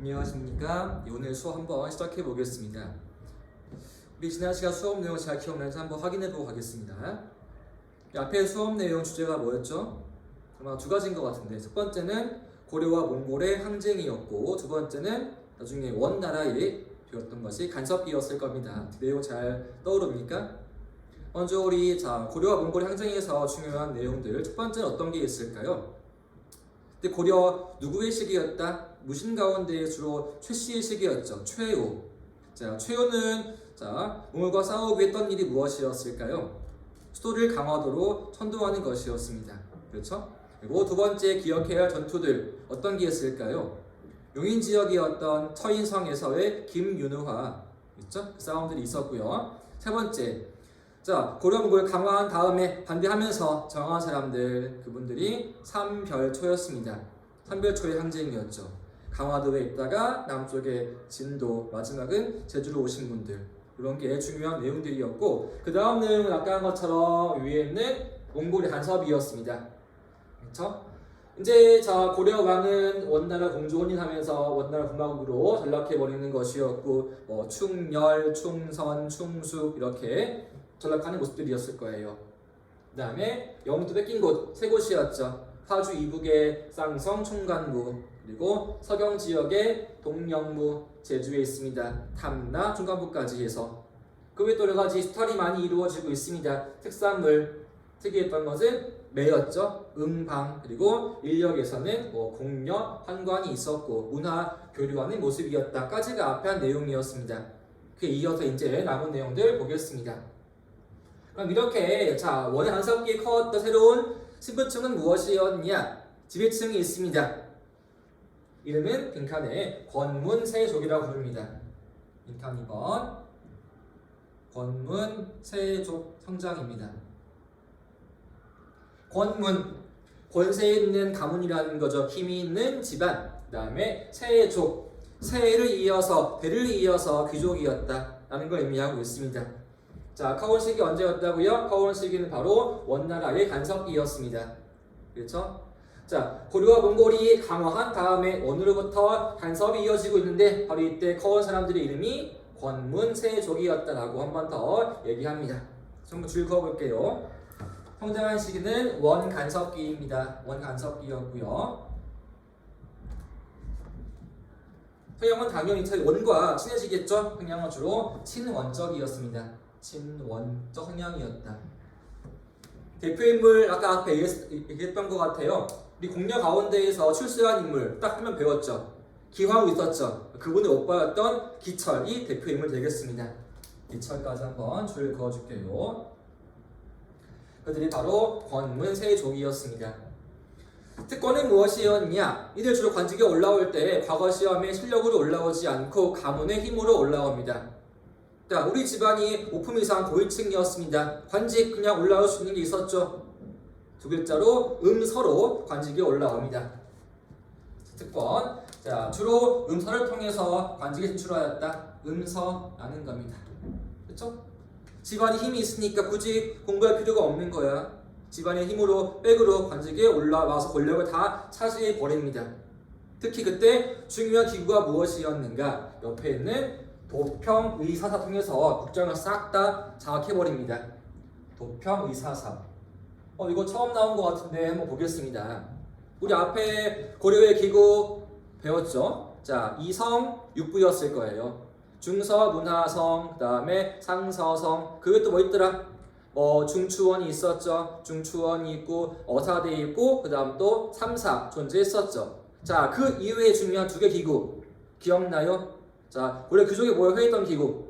안녕하십니까. 오늘 수업 한번 시작해 보겠습니다. 우리 지난 시간 수업 내용 잘 기억나는지 한번 확인해 보고 가겠습니다. 앞에 수업 내용 주제가 뭐였죠? 아마 두 가지인 것 같은데, 첫 번째는 고려와 몽골의 항쟁이었고, 두 번째는 나중에 원나라에 되었던 것이 간섭기였을 겁니다. 내용 잘 떠오릅니까? 먼저 우리 고려와 몽골의 항쟁에서 중요한 내용들, 첫 번째는 어떤 게 있을까요? 근데 고려 누구의 시기였다? 무신 가운데 주로 최씨의 시기였죠. 최후. 최후는 몽골과 싸우기 했던 일이 무엇이었을까요? 수도를 강화도로 천도하는 것이었습니다. 그렇죠? 그리고 두 번째 기억해야 할 전투들 어떤 게 있을까요? 용인 지역이었던 처인성에서의 김윤우화, 그렇죠? 그 싸움들이 있었고요. 세 번째, 고려 몽골 강화한 다음에 반대하면서 정한 사람들, 그분들이 삼별초였습니다. 삼별초의 항쟁이었죠. 강화도에 있다가 남쪽에 진도, 마지막은 제주로 오신 분들, 이런 게 중요한 내용들이었고, 그 다음 내용은 아까 한 것처럼 위에 있는 몽골의 간섭이었습니다. 그렇죠? 이제 고려 왕은 원나라 공주 혼인하면서 원나라 군마국으로 전락해버리는 것이었고, 충렬, 충선, 충숙 이렇게 전락하는 모습들이었을 거예요. 그 다음에 영토 뺏긴 곳 세 곳이었죠. 파주 이북의 쌍성, 총간부, 그리고 서경 지역의 동령무, 제주에 있습니다. 탐나, 총간부까지 해서 그 외에 또 여러 가지 수탈이 많이 이루어지고 있습니다. 특산물, 특이했던 것은 매였죠. 음방, 그리고 인력에서는 공녀, 환관이 있었고 문화 교류하는 모습이었다까지가 앞에 한 내용이었습니다. 그에 이어서 이제 남은 내용들 보겠습니다. 그럼 이렇게 원의 간섭기에 커왔던 새로운 신분층은 무엇이었냐? 지배층이 있습니다. 이름은 빈칸에 권문세족이라고 부릅니다. 빈칸 2번 권문세족 성장입니다. 권문, 권세에 있는 가문이라는 거죠. 힘이 있는 집안. 그 다음에 세족, 세를 이어서, 대를 이어서 귀족이었다라는 걸 의미하고 있습니다. 카원 시기 언제였다고요? 카원 시기는 바로 원나라의 간섭기였습니다. 그렇죠? 고려와 몽골이 강화한 다음에 원으로부터 간섭이 이어지고 있는데 바로 이때 카원 사람들의 이름이 권문세족이었다라고 한 번 더 얘기합니다. 전부 줄 그어볼게요. 성장한 시기는 원간섭기입니다. 원간섭기였고요. 서양은 당연히 원과 친해지겠죠? 평양은 주로 친원적이었습니다. 친원적 성향이었다. 대표인물 아까 앞에 얘기했던 것 같아요. 우리 공녀 가운데에서 출세한 인물 딱 한 명 배웠죠. 기황후 있었죠. 그분의 오빠였던 기철이 대표인물 되겠습니다. 기철까지 한번 줄 그어줄게요. 그들이 바로 권문세족이었습니다. 특권은 무엇이었냐? 이들 주로 관직에 올라올 때 과거 시험에 실력으로 올라오지 않고 가문의 힘으로 올라옵니다. 우리 집안이 5품 이상 고위층이었습니다. 관직 그냥 올라올 수 있는 게 있었죠. 두 글자로 음서로 관직에 올라옵니다. 특권. 주로 음서를 통해서 관직에 진출하였다. 음서라는 겁니다. 그렇죠? 집안이 힘이 있으니까 굳이 공부할 필요가 없는 거야. 집안의 힘으로 백으로 관직에 올라와서 권력을 다 차지해 버립니다. 특히 그때 중요한 기구가 무엇이었는가? 옆에 있는 도평의사사 통해서 국정을 싹 다 장악해버립니다. 도평의사사. 이거 처음 나온 것 같은데 한번 보겠습니다. 우리 앞에 고려의 기구 배웠죠? 이성, 육부였을 거예요. 중서, 문화성, 그 다음에 상서성, 그게 또 뭐 있더라? 중추원이 있었죠. 중추원이 있고 어사대 있고 그 다음 또 삼사 존재했었죠. 그 이외에 중요한 두 개 기구 기억나요? 고려 귀족이 모여 회의했던 기구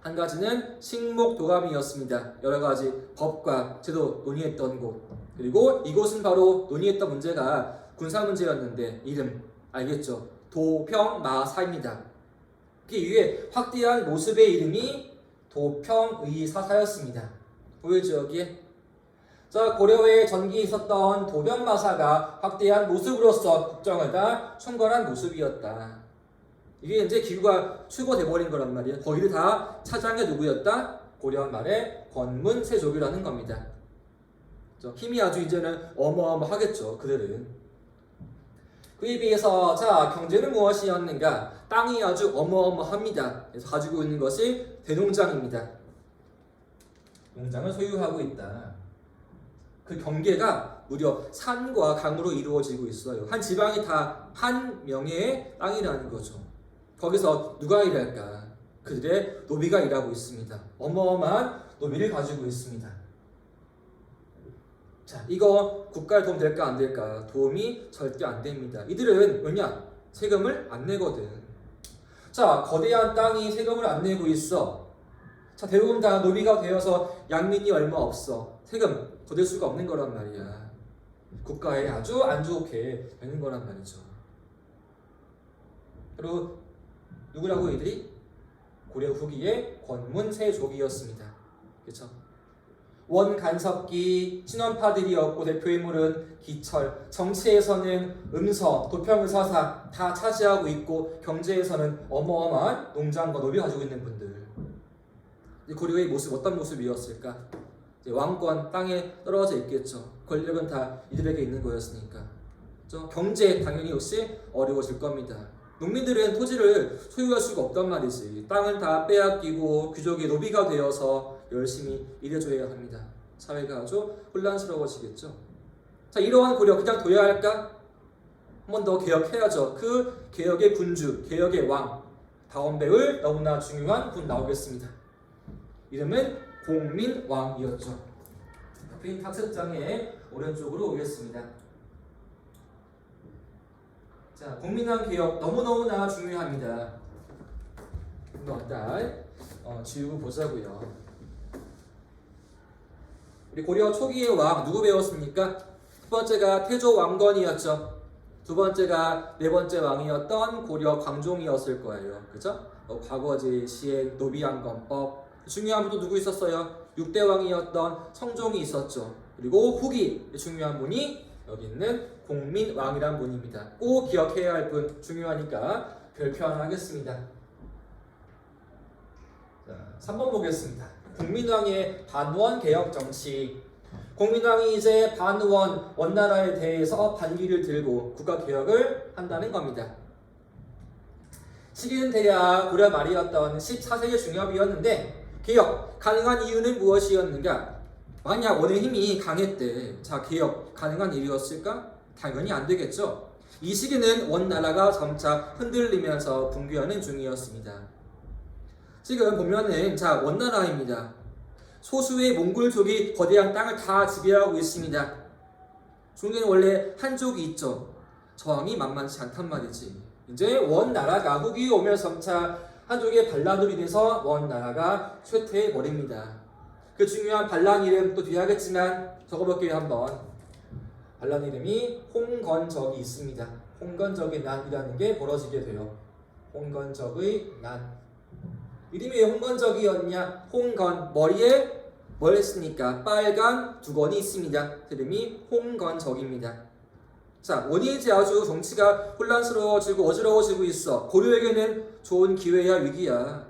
한 가지는 식목도감이었습니다. 여러 가지 법과 제도 논의했던 곳. 그리고 이곳은 바로 논의했던 문제가 군사 문제였는데 이름 알겠죠? 도평마사입니다. 그 이후에 확대한 모습의 이름이 도평의사사였습니다. 보이죠 여기에? 고려의 전기에 있었던 도평마사가 확대한 모습으로서 국정을 다 총괄한 모습이었다. 이게 이제 기구가 추구돼버린 거란 말이에요. 거기를 다 차지한 게 누구였다? 고려한 말에 권문세족이라는 겁니다. 힘이 아주 이제는 어마어마하겠죠. 그들은. 그에 비해서 자 경제는 무엇이었는가? 땅이 아주 어마어마합니다. 그래서 가지고 있는 것이 대농장입니다. 농장을 소유하고 있다. 그 경계가 무려 산과 강으로 이루어지고 있어요. 한 지방이 다 한 명의 땅이라는 거죠. 거기서 누가 일할까? 그들의 노비가 일하고 있습니다. 어마어마한 노비를 가지고 있습니다. 자, 이거 국가에 도움 될까 안 될까? 도움이 절대 안 됩니다. 이들은 왜냐? 세금을 안 내거든. 자, 거대한 땅이 세금을 안 내고 있어. 자, 대부분 다 노비가 되어서 양민이 얼마 없어. 세금 거둘 수가 없는 거란 말이야. 국가에 아주 안 좋게 되는 거란 말이죠. 그리고 누구라고 이들이? 고려 후기의 권문세족이었습니다. 그렇죠? 원간섭기 신원파들이었고 대표 인물은 기철, 정치에서는 음서, 도평의서사 다 차지하고 있고 경제에서는 어마어마한 농장과 노비 가지고 있는 분들. 고려의 모습 어떤 모습이었을까? 왕권 땅에 떨어져 있겠죠. 권력은 다 이들에게 있는 거였으니까. 그렇죠? 경제 당연히 역시 어려워질 겁니다. 농민들은 토지를 소유할 수가 없단 말이지. 땅은 다 빼앗기고 귀족이 노비가 되어서 열심히 일해줘야 합니다. 사회가 아주 혼란스러워지겠죠. 자, 이러한 고려 그냥 둬야 할까? 한 번 더 개혁해야죠. 그 개혁의 군주, 개혁의 왕, 다음 배울 너무나 중요한 분 나오겠습니다. 이름은 공민왕이었죠. 빈 학습장의 오른쪽으로 오겠습니다. 자, 공민왕 개혁 너무너무나 중요합니다. 일단 지우고 보자고요. 우리 고려 초기의 왕 누구 배웠습니까? 첫 번째가 태조 왕건이었죠. 두 번째가 네 번째 왕이었던 고려 광종이었을 거예요. 그죠? 과거제 시행 노비왕건법. 중요한 분도 누구 있었어요? 6대 왕이었던 성종이 있었죠. 그리고 후기 중요한 분이 여기 있는 공민왕이란 분입니다. 꼭 기억해야 할 분 중요하니까 별표 하나 하겠습니다. 자, 3번 보겠습니다. 공민왕의 반원 개혁 정치. 공민왕이 이제 반원 원나라에 대해서 반기를 들고 국가 개혁을 한다는 겁니다. 시기는 대략 고려 말이었던 14세기 중엽이었는데 개혁 가능한 이유는 무엇이었는가? 만약 원의 힘이 강했대. 자, 개혁 가능한 일이었을까? 당연히 안 되겠죠. 이 시기는 원나라가 점차 흔들리면서 붕괴하는 중이었습니다. 지금 보면은 자, 원나라입니다. 소수의 몽골족이 거대한 땅을 다 지배하고 있습니다. 중국에는 원래 한족이 있죠. 저항이 만만치 않단 말이지. 이제 원나라가 후기 오면서 점차 한족의 반란으로 인해서 원나라가 쇠퇴해 버립니다. 그 중요한 반란 이름 또 뒤에 하겠지만 적어볼게요 한번. 반란 이름이 홍건적이 있습니다. 홍건적의 난이라는 게 벌어지게 돼요. 홍건적의 난. 이름이 왜 홍건적이었냐? 홍건, 머리에 뭘 했으니까 빨간 두건이 있습니다. 이름이 홍건적입니다. 자, 원인이 아주 정치가 혼란스러워지고 어지러워지고 있어. 고려에게는 좋은 기회야 위기야.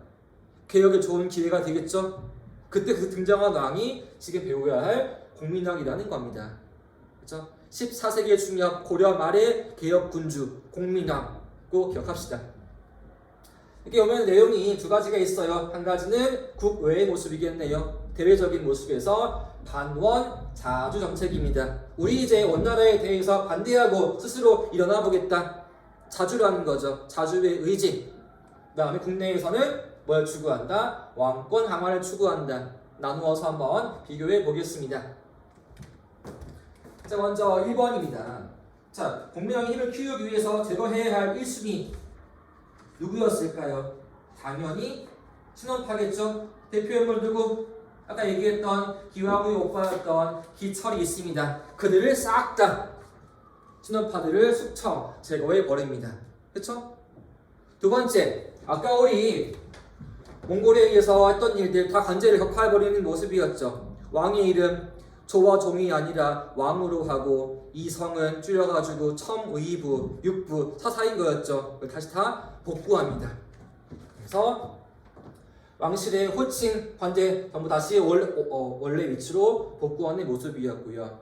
개혁에 좋은 기회가 되겠죠? 그때 그 등장한 왕이 지금 배워야 할 공민왕이라는 겁니다. 그렇죠? 14세기의 중엽 고려 말의 개혁 군주 공민왕 꼭 기억합시다. 이렇게 보면 내용이 두 가지가 있어요. 한 가지는 국외의 모습이겠네요. 대외적인 모습에서 반원 자주 정책입니다. 우리 이제 원나라에 대해서 반대하고 스스로 일어나 보겠다. 자주라는 거죠. 자주의 의지. 그 다음에 국내에서는 뭘 추구한다? 왕권 강화를 추구한다. 나누어서 한번 비교해 보겠습니다. 자, 먼저 1번입니다. 자, 공민왕의 힘을 키우기 위해서 제거해야 할 1순위 누구였을까요? 당연히 신원파겠죠. 대표 인물 누구? 아까 얘기했던 기왕의 오빠였던 기철이 있습니다. 그들을 싹 다 신원파들을 숙청 제거해 버립니다. 그렇죠? 두 번째, 아까 우리 몽골에 의해서 했던 일들 다 관제를 격파해버리는 모습이었죠. 왕의 이름 조와 종이 아니라 왕으로 하고 이성은 줄여가지고 첨의부, 육부, 사사인 거였죠. 다시 다 복구합니다. 그래서 왕실의 호칭, 관제 전부 다시 원래 위치로 복구하는 모습이었고요.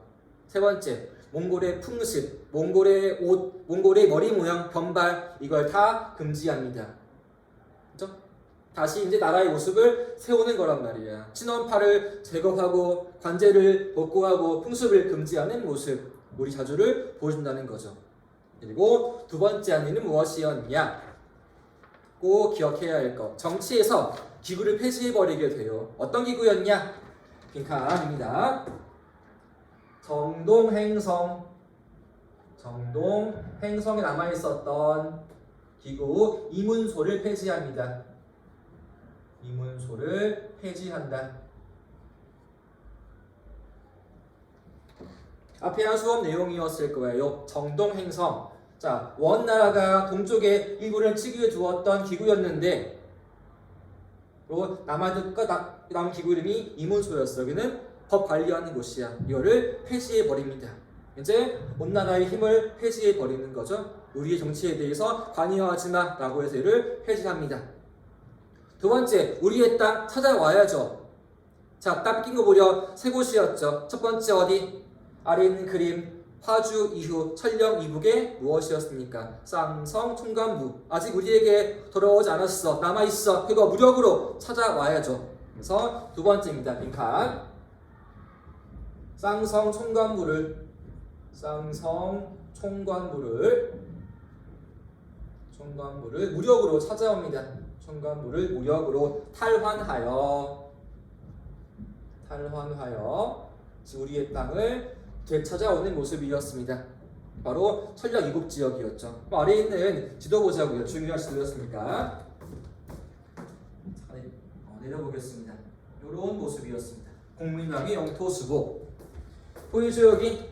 세 번째, 몽골의 풍습, 몽골의 옷, 몽골의 머리 모양, 변발 이걸 다 금지합니다. 그죠? 다시 이제 나라의 모습을 세우는 거란 말이야. 친원파를 제거하고 관제를 복구하고 풍습을 금지하는 모습, 우리 자주를 보여준다는 거죠. 그리고 두 번째 안리는 무엇이었냐? 꼭 기억해야 할 것. 정치에서 기구를 폐지해버리게 돼요. 어떤 기구였냐? 빈칸입니다. 정동행성에 남아있었던 기구 이문소를 폐지합니다. 이문소를 폐지한다. 앞에 한 수업 내용이었을 거예요. 정동행성. 자, 원나라가 동쪽에 일부를 치기에 두었던 기구였는데, 그리고 남은 기구 이름이 이문소였어. 여기는 법 관리하는 곳이야. 이거를 폐지해 버립니다. 이제 원나라의 힘을 폐지해 버리는 거죠. 우리의 정치에 대해서 관여하지 마라고 해서 이를 폐지합니다. 두 번째, 우리의 땅 찾아와야죠. 자, 딱 낀 거 보려 세 곳이었죠. 첫 번째 어디? 아래 있는 그림 화주 이후 천령 이북에 무엇이었습니까? 쌍성 총관무. 아직 우리에게 돌아오지 않았어. 남아있어. 그거 무력으로 찾아와야죠. 그래서 두 번째입니다. 빈칸. 쌍성 총관무를 무력으로 찾아옵니다. 총관무를 무력으로 탈환하여 우리의 땅을 되찾아오는 모습이었습니다. 바로 천령 이북 지역이었죠. 아래에 있는 지도 보자고요. 중요한 지도였으니까 내려보겠습니다. 이런 모습이었습니다. 공민왕의 영토 수보 보이죠 여기?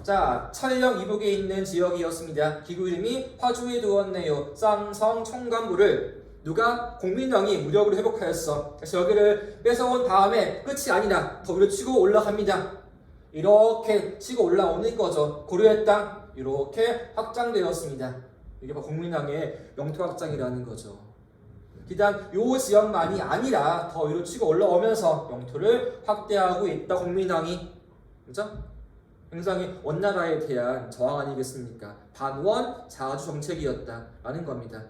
자, 천령 이북에 있는 지역이었습니다. 기구 이름이 화주에 두었네요. 쌍성 총관부를 누가? 공민왕이 무력으로 회복하였어. 그래서 여기를 뺏어온 다음에 끝이 아니라 더 위로 치고 올라갑니다. 이렇게 치고 올라오는 거죠. 고려의 땅 이렇게 확장되었습니다. 이게 바로 공민왕의 영토 확장이라는 거죠. 비단 요 지역만이 아니라 더 위로 치고 올라오면서 영토를 확대하고 있다. 공민왕이, 그죠? 굉장히 원나라에 대한 저항 아니겠습니까? 반원 자주 정책이었다라는 겁니다.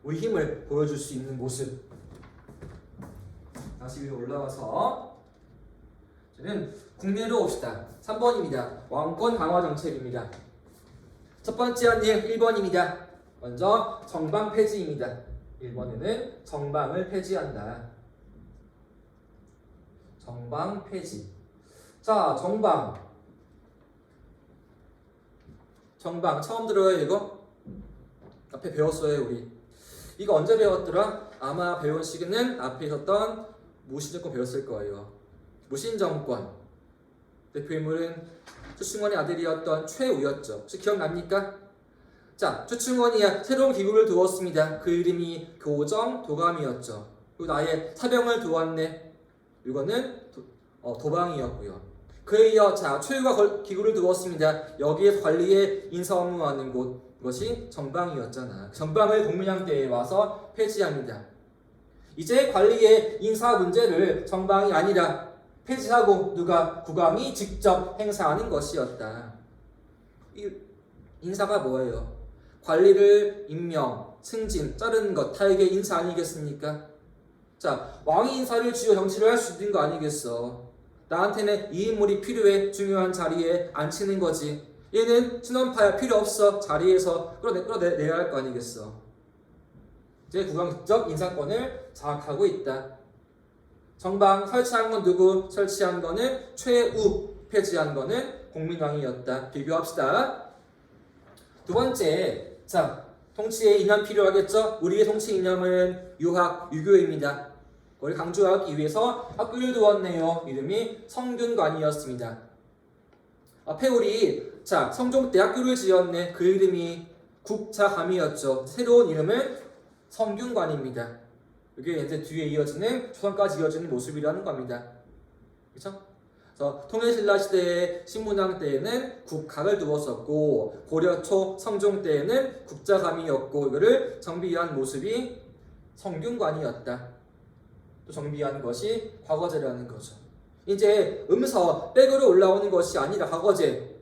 우리 힘을 보여줄 수 있는 모습. 다시 위로 올라와서 저는 국내로 옵시다. 3번입니다. 왕권 강화 정책입니다. 첫 번째 한일 1번입니다. 먼저 정방 폐지입니다. 1번에는 정방을 폐지한다. 정방 폐지. 자, 정방 처음 들어요 이거? 앞에 배웠어요 우리. 이거 언제 배웠더라? 아마 배운 시기는 앞에 있었던 무신정권 배웠을 거예요. 무신정권 대표 인물은 추충원의 아들이었던 최우였죠. 혹시 기억납니까? 자, 추충원이 새로운 기구를 두었습니다. 그 이름이 교정 도감이었죠. 그리고 나의 사병을 두었네. 이거는 도방이었고요. 그에 이어 자, 최우가 기구를 두었습니다. 여기에 관리에 인사 업무하는 곳, 이것이 정방이었잖아. 정방을 공민왕 때에 와서 폐지합니다. 이제 관리의 인사 문제를 정방이 아니라 폐지하고 누가? 국왕이 직접 행사하는 것이었다. 이 인사가 뭐예요? 관리를 임명, 승진, 자르는 것 다 이게 인사 아니겠습니까? 자, 왕이 인사를 지어 정치를 할 수 있는 거 아니겠어? 나한테는 이 인물이 필요해. 중요한 자리에 앉히는 거지. 얘는 친원파야 필요 없어. 자리에서 끌어내야 할 거 아니겠어? 이제 국왕 직접 인사권을 장악하고 있다. 정방 설치한 건 누구? 설치한 거는 최우, 폐지한 거는 공민왕이었다. 비교합시다. 두 번째, 자, 통치의 이념 필요하겠죠? 우리의 통치 이념은 유학, 유교입니다. 그걸 강조하기 위해서 학교를 두었네요. 이름이 성균관이었습니다. 앞에 우리 자, 성종 때 학교를 지었네. 그 이름이 국자감이었죠. 새로운 이름은 성균관입니다. 이게 이제 뒤에 이어지는 조선까지 이어지는 모습이라는 겁니다. 그렇죠? 그래서 통일신라 시대의 신문왕 때에는 국학을 두었었고 고려 초 성종 때에는 국자감이었고 이거를 정비한 모습이 성균관이었다. 또 정비한 것이 과거제라는 거죠. 이제 음서 백으로 올라오는 것이 아니라 과거제.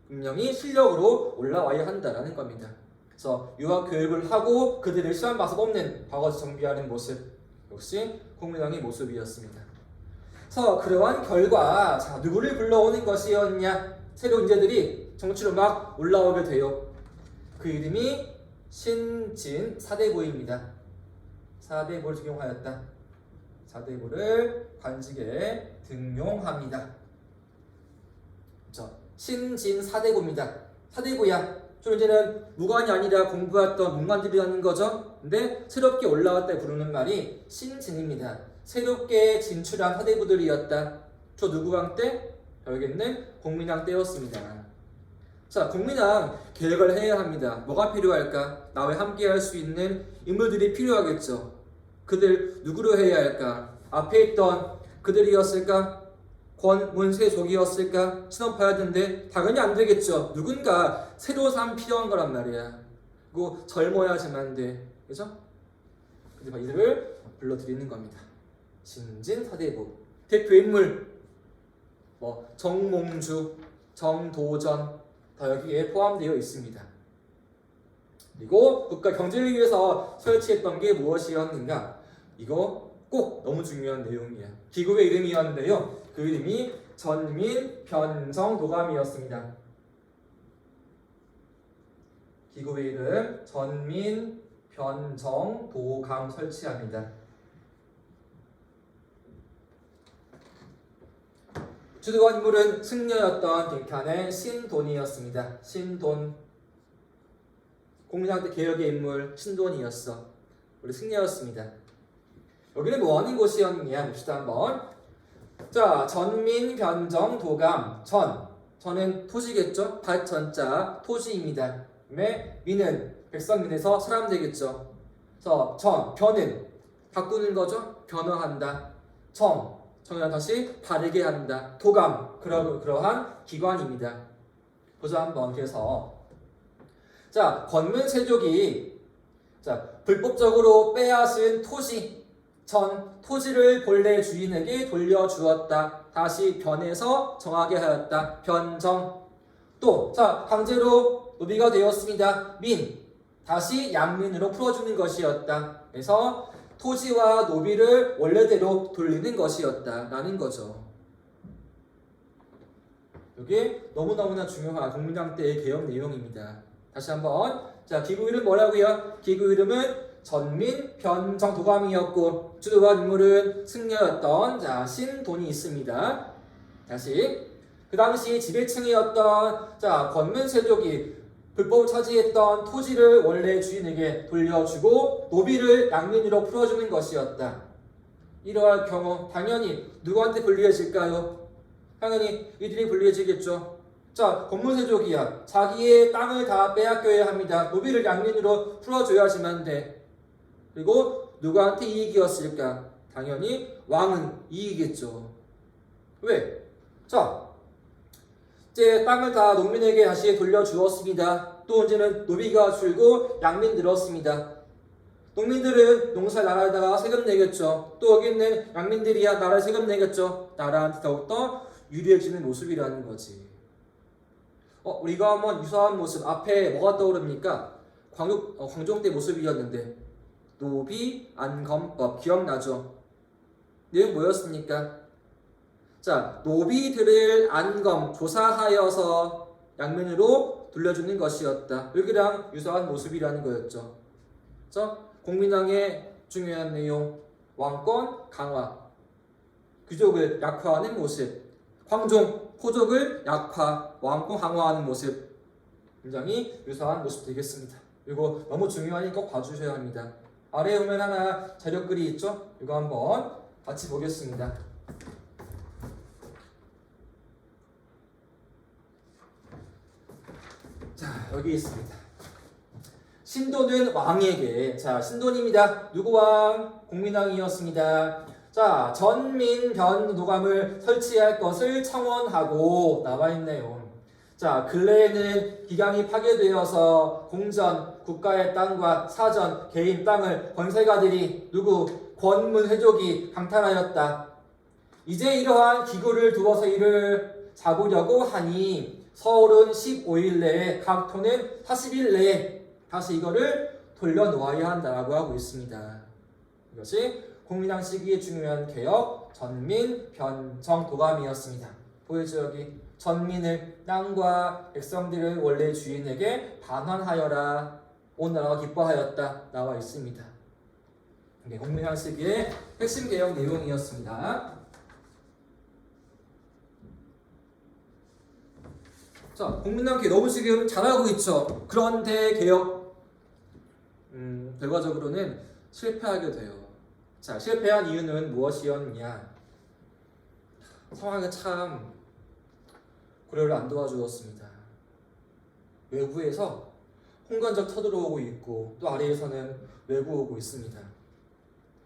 분명히 실력으로 올라와야 한다라는 겁니다. 그래서 유학 교육을 하고 그들을 시험 봐서 뽑는 바거지 정비하는 모습 역시 공민왕의 모습이었습니다. 그래서 그러한 결과 자 누구를 불러오는 것이었냐? 새로운 인재들이 정치로 막 올라오게 돼요. 그 이름이 신진 사대부입니다. 사대부를 등용하였다. 사대부를 관직에 등용합니다. 신진 사대부입니다. 사대부야. 좀 이제는 무관이 아니라 공부했던 문관들이라는 거죠. 근데 새롭게 올라왔다 부르는 말이 신진입니다. 새롭게 진출한 사대부들이었다. 저 누구왕 때? 여기는 공민왕 때였습니다. 자, 공민왕 계획을 해야 합니다. 뭐가 필요할까? 나와 함께 할 수 있는 인물들이 필요하겠죠. 그들 누구로 해야 할까? 앞에 있던 그들이었을까? 권문세족이었을까? 시험 봐야 되는데 당연히 안 되겠죠. 누군가 새로운 사람 필요한 거란 말이야. 그리고 젊어야지만 돼. 그죠? 그래서 이들을 불러드리는 겁니다. 신진사대부 대표 인물 정몽주, 정도전 다 여기에 포함되어 있습니다. 그리고 국가 경제를 위해서 설치했던 게 무엇이었는가? 이거 꼭 너무 중요한 내용이에요. 기구의 이름이었는데요. 그 이름이 전민변정도감이었습니다. 기구의 이름 전민변정도감 설치합니다. 주도한 인물은 승려였던 빈칸의 신돈이었습니다. 신돈. 공민왕 때 개혁의 인물 신돈이었어. 우리 승려였습니다. 여기는 뭐 하는 곳이었느냐 봅시다 한번. 자, 전민변정도감. 전은 토지겠죠. 발전자 토지입니다. 그다음에 민은 백성민에서 사람 되겠죠. 그래서 변은 바꾸는 거죠. 변화한다. 정은 다시 바르게 한다. 도감 그러한 기관입니다. 보자 한번. 그래서 자, 권문세족이 불법적으로 빼앗은 토지를 본래 주인에게 돌려주었다. 다시 변해서 정하게 하였다. 변정. 또 강제로 노비가 되었습니다. 다시 양민으로 풀어주는 것이었다. 그래서 토지와 노비를 원래대로 돌리는 것이었다라는 거죠. 이게 너무너무나 중요한 공민왕 때의 개혁 내용입니다. 다시 한번. 자, 기구 이름 뭐라고요? 기구 이름은 전민변정도감이었고 주도한 인물은 승려였던 신돈이 있습니다. 다시. 그 당시 지배층이었던 권문세족이 불법을 차지했던 토지를 원래 주인에게 돌려주고 노비를 양민으로 풀어주는 것이었다. 이러한 경우 당연히 누구한테 불리해질까요? 당연히 이들이 불리해지겠죠. 권문세족이야. 자기의 땅을 다 빼앗겨야 합니다. 노비를 양민으로 풀어줘야지만 돼. 그리고 누구한테 이익이었을까? 당연히 왕은 이익이겠죠. 왜? 이제 땅을 다 농민에게 다시 돌려주었습니다. 또 이제는 노비가 줄고 양민 늘었습니다. 농민들은 농사 나라에다가 세금 내겠죠. 또 여기 있는 양민들이야 나라에 세금 내겠죠. 나라한테 더욱더 유리해지는 모습이라는 거지. 우리가 한번 유사한 모습 앞에 뭐가 떠오릅니까? 광종 때 모습이었는데 노비 안검법 기억나죠? 내용 뭐였습니까? 노비들을 안검 조사하여서 양민으로 돌려주는 것이었다. 여기랑 유사한 모습이라는 거였죠. 공민왕의 중요한 내용 왕권 강화, 귀족을 약화하는 모습, 황종 호족을 약화, 왕권 강화하는 모습 굉장히 유사한 모습 되겠습니다. 이거 너무 중요하니 꼭 봐주셔야 합니다. 아래에 보면 하나 자료글이 있죠? 이거 한번 같이 보겠습니다. 여기 있습니다. 신돈은 왕에게 신돈입니다. 누구 왕? 공민왕이었습니다. 전민변도감을 설치할 것을 청원하고 나와 있네요. 근래에는 기강이 파괴되어서 공전, 국가의 땅과 사전, 개인 땅을 권세가들이 권문회족이 강탈하였다. 이제 이러한 기구를 두어서 이를 잡으려고 하니 서울은 15일 내에, 각 도는 40일 내에 다시 이거를 돌려놓아야 한다라고 하고 있습니다. 이것이 공민왕 시기의 중요한 개혁, 전민, 변정, 도감이었습니다. 보이죠 여기? 전민을 땅과 백성들을 원래 주인에게 반환하여라. 온 나라가 기뻐하였다 나와 있습니다. 이게 공민왕 시기의 핵심 개혁 내용이었습니다. 자, 공민왕 개혁 너무 지금 잘하고 있죠. 그런데 개혁 결과적으로는 실패하게 돼요. 자, 실패한 이유는 무엇이었냐? 상황이 참 고려를 안 도와주었습니다. 외부에서 홍건적 쳐들어오고 있고 또 아래에서는 외부 오고 있습니다.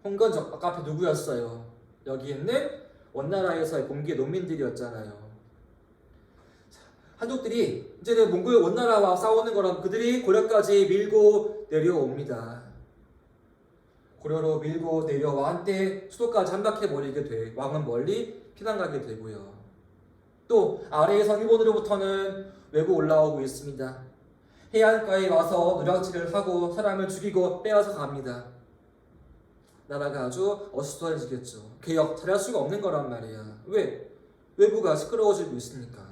홍건적 아까 앞에 누구였어요? 여기 있는 원나라에서의 봉기의 농민들이었잖아요. 한족들이 이제는 몽골 원나라와 싸우는 거라 그들이 고려까지 밀고 내려옵니다. 고려로 밀고 내려와 한때 수도까지 함락해버리게 돼 왕은 멀리 피난가게 되고요. 또 아래에서 일본으로부터는 외부 올라오고 있습니다. 해안가에 와서 노략질을 하고 사람을 죽이고 빼앗아 갑니다. 나라가 아주 어수선해지겠죠. 개혁 잘할 수가 없는 거란 말이야. 왜? 외부가 시끄러워지고 있으니까.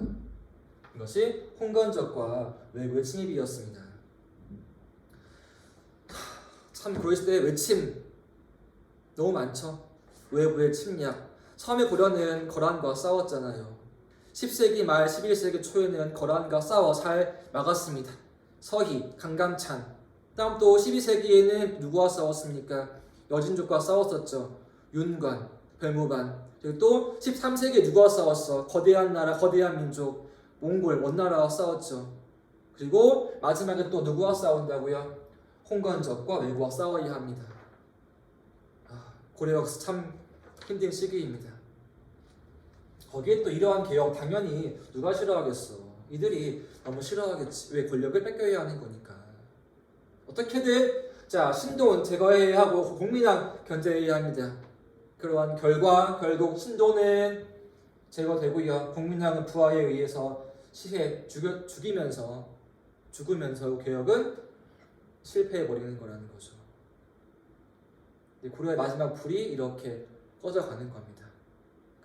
이것이 홍건적과 외부의 침입이었습니다. 참 고려시대의 외침 너무 많죠. 외부의 침략. 처음에 고려는 거란과 싸웠잖아요. 10세기 말 11세기 초에는 거란과 싸워 잘 막았습니다. 서희, 강감찬. 다음 또 12세기에는 누구와 싸웠습니까? 여진족과 싸웠었죠. 윤관, 별무반. 그리고 또 13세기에 누구와 싸웠어? 거대한 나라, 거대한 민족, 몽골, 원나라와 싸웠죠. 그리고 마지막에 또 누구와 싸운다고요? 홍건적과 외부와 싸워야 합니다. 고려 역사 참 힘든 시기입니다. 거기에 또 이러한 개혁 당연히 누가 싫어하겠어. 이들이 너무 싫어하겠지. 왜? 권력을 뺏겨야 하는 거니까. 어떻게든 자 신돈 제거해야 하고 공민왕 견제해야 합니다. 그러한 결과 결국 신돈은 제거되고요. 공민왕은 부하에 의해서 죽으면서 개혁은 실패해버리는 거라는 거죠. 고려의 마지막 불이 이렇게 꺼져가는 겁니다.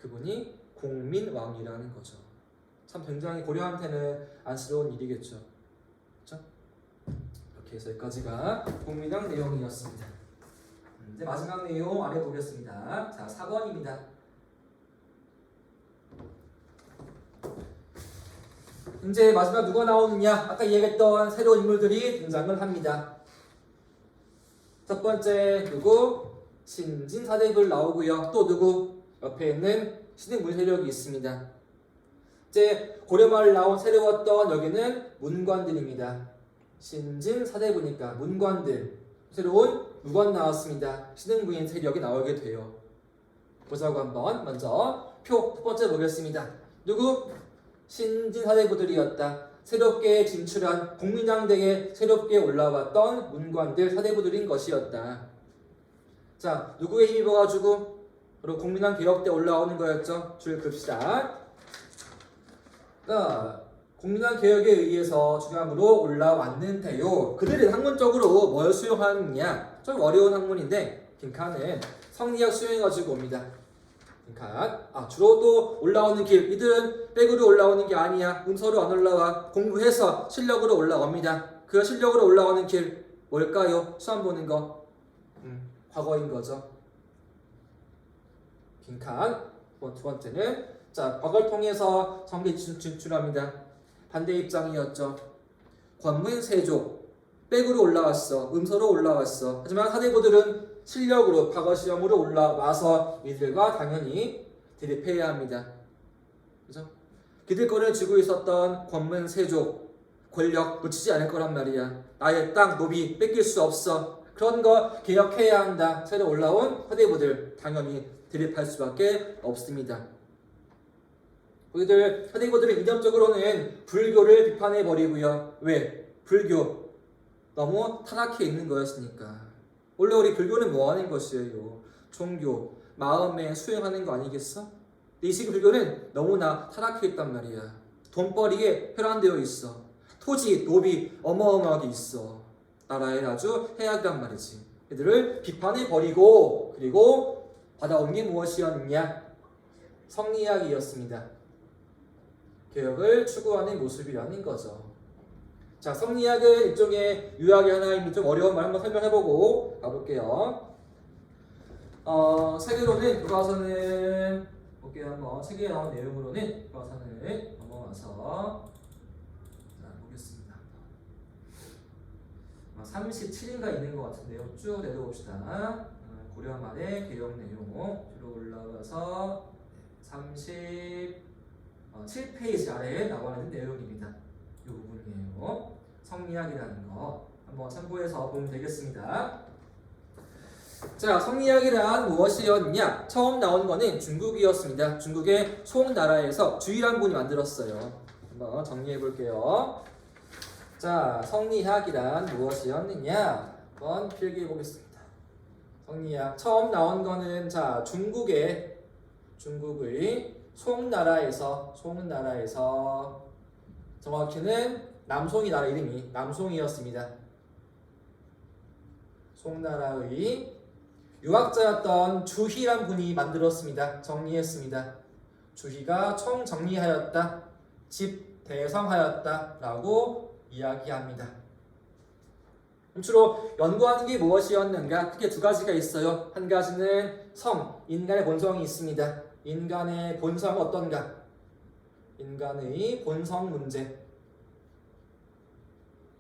그분이 공민왕이라는 거죠. 참 굉장히 고려한테는 안쓰러운 일이겠죠. 그렇죠? 이렇게 해서 여기까지가 공민왕 내용이었습니다. 이제 마지막 내용 아래 보겠습니다. 자, 4번입니다. 이제 마지막 누가 나오느냐? 아까 얘기했던 새로운 인물들이 등장을 합니다. 첫 번째 누구? 신진사대불 나오고요. 또 누구? 옆에 있는 신흥문 세력이 있습니다. 이제 고려말 나온 새로웠던 여기는 문관들입니다. 신진사대부니까 문관들. 새로운 무관 나왔습니다. 신흥부인 세력이 나오게 돼요. 보자고 한번 먼저 표 첫 번째 보겠습니다. 누구? 신진사대부들이었다. 새롭게 진출한 공민왕대에 새롭게 올라왔던 문관들 사대부들인 것이었다. 자, 누구에 힘입어가지고 바로 공민왕 개혁 때 올라오는 거였죠. 줄 긋시다. 공민왕 개혁에 의해서 중앙으로 올라왔는데요. 그들은 학문적으로 뭘 수용하느냐? 좀 어려운 학문인데 빈칸은 성리학 수용해가지고 옵니다. 빈칸. 주로 또 올라오는 길. 이들은 백으로 올라오는 게 아니야. 문서로 안 올라와. 공부해서 실력으로 올라옵니다. 그 실력으로 올라오는 길 뭘까요? 수험 보는 거. 과거인 거죠. 빈칸. 두 번째는 자, 과거를 통해서 성리 진출합니다. 반대 입장이었죠. 권문 세족. 백으로 올라왔어. 음서로 올라왔어. 하지만 사대부들은 실력으로 과거 시험으로 올라와서 이들과 당연히 대립해야 합니다. 그죠? 기득권을 쥐고 있었던 권문 세족 권력 놓치지 않을 거란 말이야. 나의 땅 노비 뺏길 수 없어. 그런 거 개혁해야 한다. 새로 올라온 사대부들 당연히 대립할 수밖에 없습니다. 우리들 사대부들은 이념적으로는 불교를 비판해 버리고요. 왜? 불교 너무 타락해 있는 거였으니까. 원래 우리 불교는 뭐 하는 것이에요? 종교, 마음에 수행하는 거 아니겠어? 근데 이 시기 불교는 너무나 타락해 있단 말이야. 돈벌이에 혈안되어 있어. 토지, 노비 어마어마하게 있어. 나라에 아주 해악이란 말이지. 이들을 비판해 버리고 그리고 받아온 게 무엇이었느냐? 성리학이었습니다. 개혁을 추구하는 모습이라는 거죠. 자, 성리학은 일종의 유학이 하나입니다. 좀 어려운 말 한번 설명해보고 가볼게요. 세계로는 교과서는 볼게요. 한번 책에 나온 내용으로는 교과서는 넘어가서 자, 보겠습니다. 37인가 있는 것 같은데요. 쭉 내려봅시다. 고려 말의 개혁 내용 뒤로 올라가서 37페이지 아래에 나와 있는 내용입니다. 이 부분이에요. 성리학이라는 거 한번 참고해서 보면 되겠습니다. 자, 성리학이란 무엇이었냐? 처음 나온 거는 중국이었습니다. 중국의 송나라에서 주의란 분이 만들었어요. 한번 정리해 볼게요. 자, 성리학이란 무엇이었느냐? 한번 필기해 보겠습니다. 성리학 처음 나온 거는 자, 중국의 송나라에서 정확히는 남송이 나라 이름이 남송이었습니다. 송나라의 유학자였던 주희란 분이 만들었습니다. 정리했습니다. 주희가 총정리하였다, 집대성하였다 라고 이야기합니다. 주로 연구하는 게 무엇이었는가? 크게 두 가지가 있어요. 한 가지는 성, 인간의 본성이 있습니다. 인간의 본성은 어떤가? 인간의 본성 문제.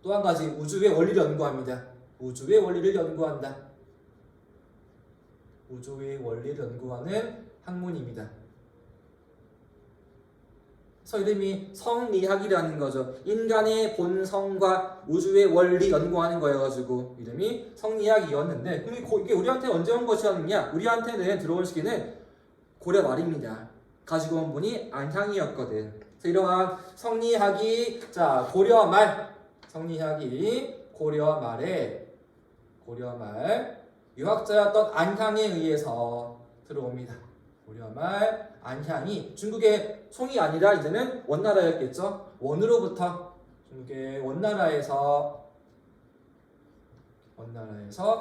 또 한 가지 우주의 원리를 연구합니다. 우주의 원리를 연구한다. 우주의 원리를 연구하는 학문입니다. 그래서 이름이 성리학이라는 거죠. 인간의 본성과 우주의 원리 연구하는 거여가지고 이름이 성리학이었는데, 그럼 이게 우리한테 언제 온 것이었느냐? 우리한테는 들어온 시기는 고려 말입니다. 가지고 온 분이 안향이었거든. 그래서 이러한 성리학이 자 고려 말 유학자였던 안향에 의해서 들어옵니다. 고려 말 안향이 중국의 송이 아니라 이제는 원나라였겠죠. 원으로부터 중국의 원나라에서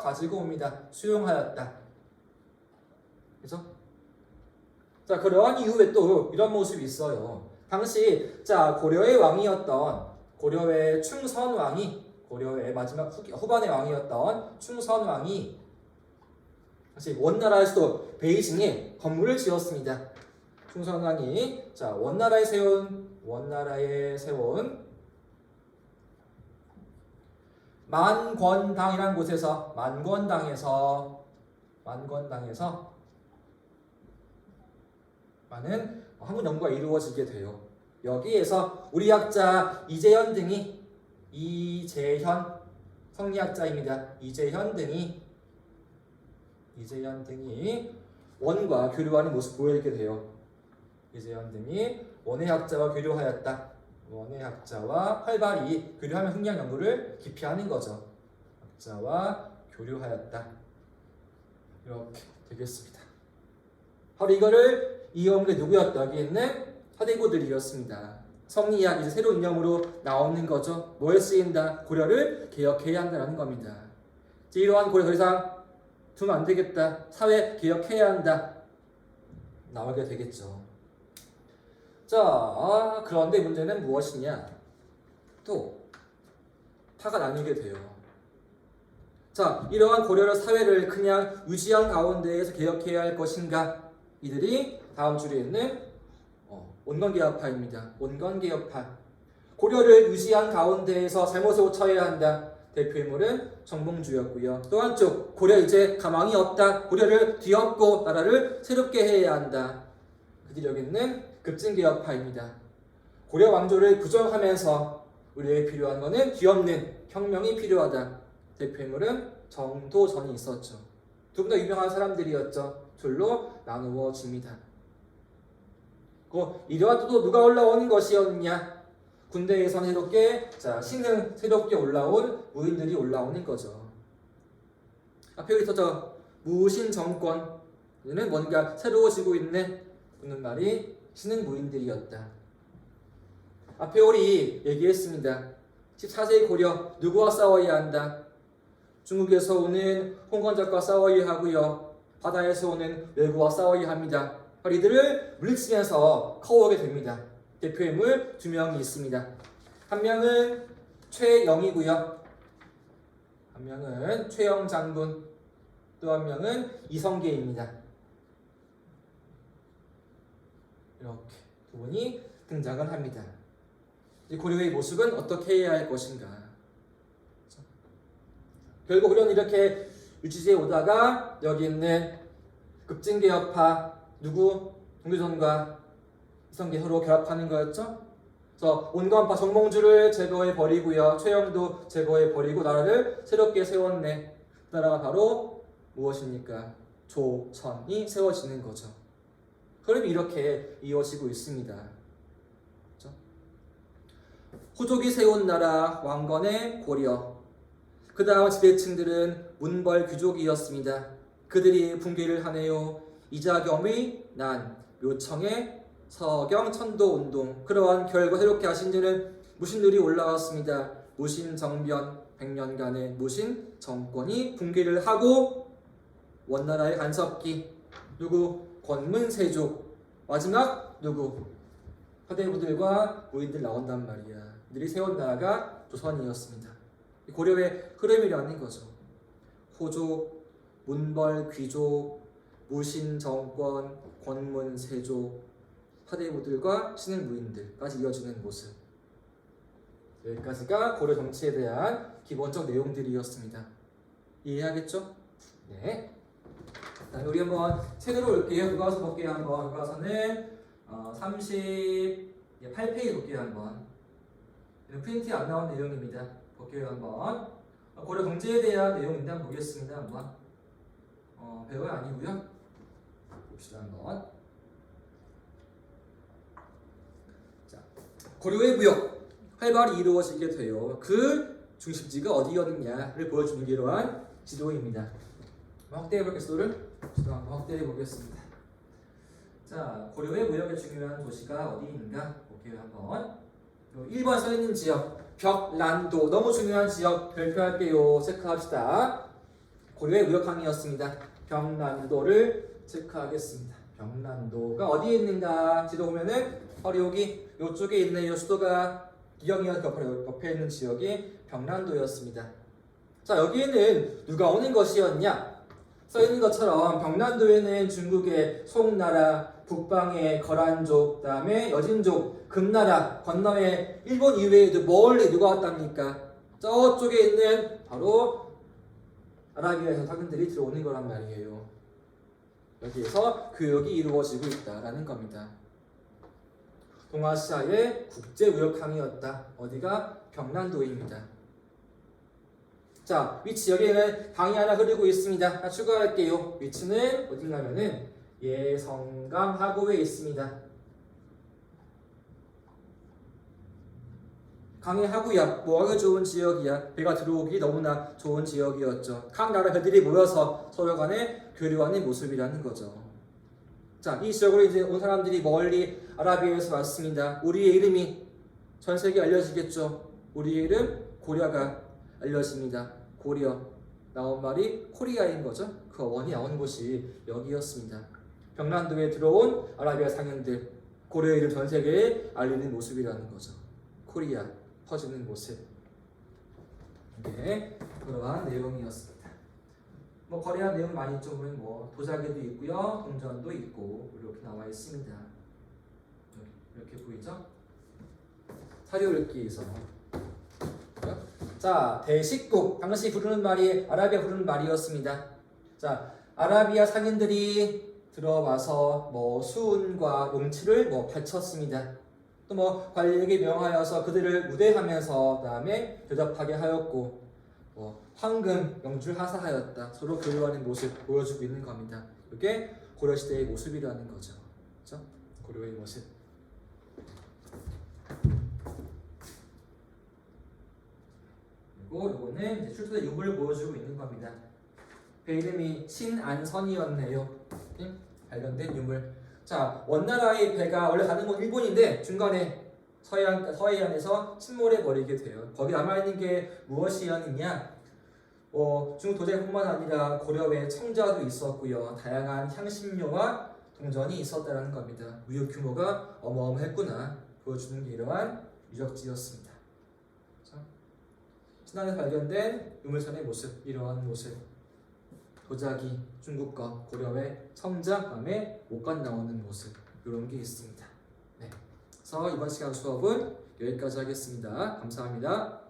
가지고 옵니다. 수용하였다. 그죠? 자, 그러한 이후에 또 이런 모습이 있어요. 당시 자 고려의 충선왕이 고려의 마지막 후반의 왕이었던 충선왕이 다시 원나라에서도 베이징에 건물을 지었습니다. 충선왕이 자 원나라에 세운 만권당이라는 곳에서 만권당에서 많은 학문 연구가 이루어지게 돼요. 여기에서 우리 학자 이재현 등이 성리학자입니다. 이재현 등이 원과 교류하는 모습 보이게 돼요. 이재현 등이 원의 학자와 교류하였다. 원의 학자와 활발히 교류하며 성리학 연구를 기피하는 거죠. 학자와 교류하였다. 이렇게 되겠습니다. 바로 이거를 이어온 게 누구였다? 여기 있는 사대고들이었습니다. 성리학 이제 새로운 이념으로 나오는 거죠. 뭐에 쓰인다? 고려를 개혁해야 한다는 겁니다. 이러한 고려 더 이상 두면 안 되겠다. 사회 개혁해야 한다. 나오게 되겠죠. 자, 그런데 문제는 무엇이냐? 또 파가 나뉘게 돼요. 자, 이러한 고려의 사회를 그냥 유지한 가운데에서 개혁해야 할 것인가? 이들이 다음 줄에 있는 온건개혁파입니다. 온건개혁파. 고려를 유지한 가운데에서 잘못을 고쳐야 한다. 대표 인물은 정봉주였고요. 또 한쪽 고려 이제 가망이 없다. 고려를 뒤엎고 나라를 새롭게 해야 한다. 그들이 여기 있는 급진개혁파입니다. 고려 왕조를 부정하면서 우리에게 필요한 것은 뒤엎는 혁명이 필요하다. 대표 인물은 정도전이 있었죠. 두 분 다 유명한 사람들이었죠. 둘로 나누어집니다. 이러한 또 누가 올라오는 것이었느냐? 군대에서 새롭게 신흥 새롭게 올라온 무인들이 올라오는 거죠. 앞에 있었죠. 무신 정권. 이는 뭔가 새로워지고 있는 그는 말이 신흥 무인들이었다. 앞에 우리 얘기했습니다. 14세기 고려 누구와 싸워야 한다? 중국에서 오는 홍건적과 싸워야 하고요. 바다에서 오는 외구와 싸워야 합니다. 이들을 물리치면서 커오게 됩니다. 대표 인물 2명이 있습니다. 한 명은 최영이고요. 한 명은 최영 장군, 또 한 명은 이성계입니다. 이렇게 두 분이 등장을 합니다. 고려의 모습은 어떻게 해야 할 것인가? 결국 고려는 이렇게 유지지에 오다가 여기 있는 급진개혁파 누구? 동교전과 이성계 서로 결합하는 거였죠. 그래서 온건파 정몽주를 제거해 버리고요, 최영도 제거해 버리고 나라를 새롭게 세웠네. 그 나라가 바로 무엇입니까? 조선이 세워지는 거죠. 그럼 이렇게 이어지고 있습니다. 그렇죠? 호족이 세운 나라 왕건의 고려. 그 다음 지배층들은 문벌 귀족이었습니다. 그들이 붕괴를 하네요. 이자겸의 난, 묘청의 서경 천도운동. 그러한 결과 새롭게 하신 이는 무신들이 올라왔습니다. 무신정변, 100년간의 무신 정권이 붕괴를 하고 원나라의 간섭기 누구? 권문세족. 마지막 누구? 화대부들과 무인들 나온단 말이야. 이들이 세운 나라가 조선이었습니다. 고려의 흐름이라는 거죠. 호족, 문벌 귀족, 무신정권, 권문세족, 화대부들과 신흥 무인들까지 이어지는 모습. 여기까지가 고려 정치에 대한 기본적 내용들이었습니다. 이해하겠죠? 네. 자, 우리 한번 책으로 올게요. 교과서 볼게요. 한번 교과서는 38페이지 볼게요. 한번. 프린트에 안 나온 내용입니다. 볼게요. 한번. 고려 경제에 대한 내용인데 한번 보겠습니다. 한번. 별거 아니고요. 봅시다 한번. 자, 고려의 무역 활발히 이루어지게 돼요. 그 중심지가 어디였느냐를 보여주는 이러한 지도입니다. 확대해 보겠습니다. 한번 확대해 보겠습니다. 자, 고려의 무역에 중요한 도시가 어디인가 볼게요. 한번. 1번 써 있는 지역 벽란도, 너무 중요한 지역 별표할게요. 체크합시다. 고려의 무역항이었습니다. 벽란도를 체크하겠습니다. 벽란도가 어디에 있는가? 지도 보면은 바로 여기 이쪽에 있는 이 수도가 기경이와 옆에 있는 지역이 벽란도였습니다. 자, 여기에는 누가 오는 것이었냐? 써 있는 것처럼 벽란도에는 중국의 송나라, 북방의 거란족, 그다음에 여진족, 금나라 건너에 일본 이외에도 멀리 누가 왔답니까? 저쪽에 있는 바로 아라비아에서 사근들이 들어오는 거란 말이에요. 여기에서 교역이 이루어지고 있다라는 겁니다. 동아시아의 국제무역항이었다. 어디가? 벽란도입니다. 자, 위치 여기에는 강이 하나 흐르고 있습니다. 추가할게요. 위치는 어딘가면은 예성강 하구에 있습니다. 강의 하구야. 뭐하기 좋은 지역이야. 배가 들어오기 너무나 좋은 지역이었죠. 각 나라 배들이 모여서 서로 간에 교류하는 모습이라는 거죠. 자, 이 지역으로 이제 온 사람들이 멀리 아라비아에서 왔습니다. 우리의 이름이 전 세계에 알려지겠죠. 우리의 이름 고려가 알려집니다. 고려. 나온 말이 코리아인 거죠. 그 어원이 나온 곳이 여기였습니다. 벽란도에 들어온 아라비아 상인들, 고려의 이름 전 세계에 알리는 모습이라는 거죠. 코리아, 퍼지는 모습. 이게 그러한 내용이었습니다. 뭐 거래한 내용 많이 좀 보면 뭐 도자기도 있고요, 동전도 있고 이렇게 나와 있습니다. 이렇게 보이죠? 사료 읽기에서. 자, 대식국, 당시 부르는 말이 아라비아 부르는 말이었습니다. 자, 아라비아 상인들이 들어와서 뭐 수은과 용치를 뭐 바쳤습니다. 또 뭐 관리에게 명하여서 그들을 우대하면서 그다음에 대접하게 하였고, 뭐 황금, 영주를 하사하였다. 서로 교류하는 모습 보여주고 있는 겁니다. 이게 고려 시대의 모습이라는 거죠. 그렇죠? 고려의 모습. 그리고 이거는 이제 출토의 유물을 보여주고 있는 겁니다. 배 이름이 신안선이었네요. 발견된 유물. 자, 원나라의 배가 원래 가는 건 일본인데 중간에 서해안에서 침몰해 버리게 돼요. 거기 남아 있는 게 무엇이었느냐? 중도제뿐만 아니라 고려의 청자도 있었고요. 다양한 향신료와 동전이 있었다는 겁니다. 무역 규모가 어마어마했구나 보여주는 게 이러한 유적지였습니다. 신안에서 발견된 유물선의 모습, 이러한 모습. 도자기, 중국과 고려의 청자, 그다음에 옷간 나오는 모습, 이런 게 있습니다. 네. 그래서 이번 시간 수업은 여기까지 하겠습니다. 감사합니다.